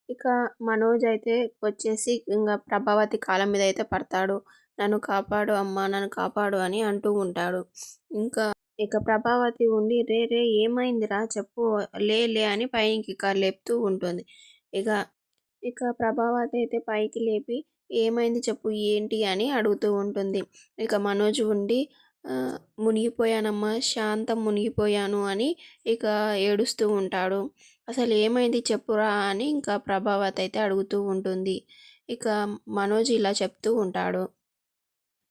ఇక మనోజ్ అయితే వచ్చేసి ఇంగ ప్రభావతి కాళ్ళ మీద అయితే పడతాడు. "నన్ను కాపాడు అమ్మా! నన్ను కాపాడు" అని అంటూ ఉంటాడు. ఇంకా ఇక ప్రభావతి ఉండి "రే రే ఏమైందిరా చెప్పు లే లే" అని పైకి ఇక లేపుతూ ఉంటుంది. ఇక ఇక ప్రభావతి అయితే పైకి లేపి "ఏమైంది చెప్పు ఏంటి" అని అడుగుతూ ఉంటుంది. ఇక మనోజ్ ఉండి "మునిగిపోయానమ్మా శాంతం మునిగిపోయాను" అని ఇక ఏడుస్తూ ఉంటాడు. "అసలు ఏమైంది చెప్పురా" అని ఇంకా ప్రభావతి అయితే అడుగుతూ ఉంటుంది. ఇక మనోజ్ ఇలా చెప్తూ ఉంటాడు.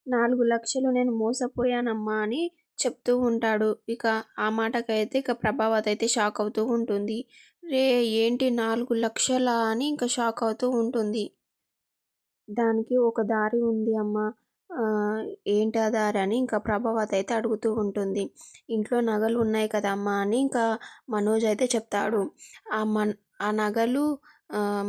4,00,000 నేను మోసపోయానమ్మా అని చెప్తూ ఉంటాడు. ఇక ఆ మాటకైతే ఇక ప్రభావతి అయితే షాక్ అవుతూ ఉంటుంది. "రే ఏంటి 4,00,000 అని ఇంకా షాక్ అవుతూ ఉంటుంది. దానికి ఒక దారి ఉంది అమ్మా. ఆహ్, ఏంటా దారి అని ఇంకా ప్రభావతి అయితే అడుగుతూ ఉంటుంది. "ఇంట్లో నగలు ఉన్నాయి కదా అమ్మా" అని ఇంకా మనోజ్ అయితే చెప్తాడు. ఆ మన్ ఆ నగలు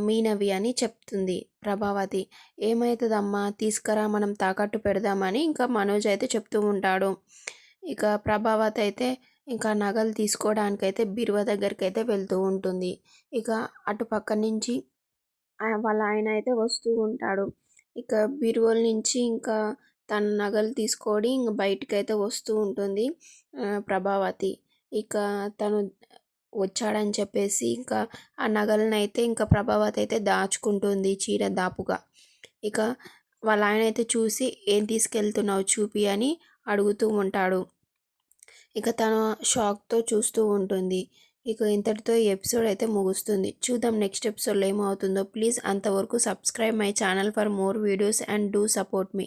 మీనవి అని చెప్తుంది ప్రభావతి. "ఏమైతదమ్మా తీసుకురా మనం తాకట్టు పెడదామని" ఇంకా మనోజ్ అయితే చెప్తూ ఉంటాడు. ఇక ప్రభావతి అయితే ఇంకా నగలు తీసుకోవడానికైతే బీరువా దగ్గరికైతే వెళ్తూ ఉంటుంది. ఇక అటు పక్క నుంచి వాళ్ళ ఆయన అయితే వస్తూ ఉంటాడు. ఇక బీరువాల నుంచి ఇంకా తన నగలు తీసుకొని ఇంక బయటికైతే వస్తూ ఉంటుంది ప్రభావతి. ఇక తను వచ్చాడని చెప్పేసి ఇంకా ఆ నగలనైతే ఇంకా ప్రభావతి అయితే దాచుకుంటుంది చీర దాపుగా. ఇక వాళ్ళ ఆయన అయితే చూసి "ఏం తీసుకెళ్తున్నావు చూపి" అని అడుగుతూ ఉంటాడు. ఇక తను షాక్‌తో చూస్తూ ఉంటుంది. ఇక ఇంతటితో ఈ ఎపిసోడ్ అయితే ముగుస్తుంది. చూద్దాం నెక్స్ట్ ఎపిసోడ్‌లో ఏమవుతుందో. ప్లీజ్ అంతవరకు subscribe my channel for more videos and do support me.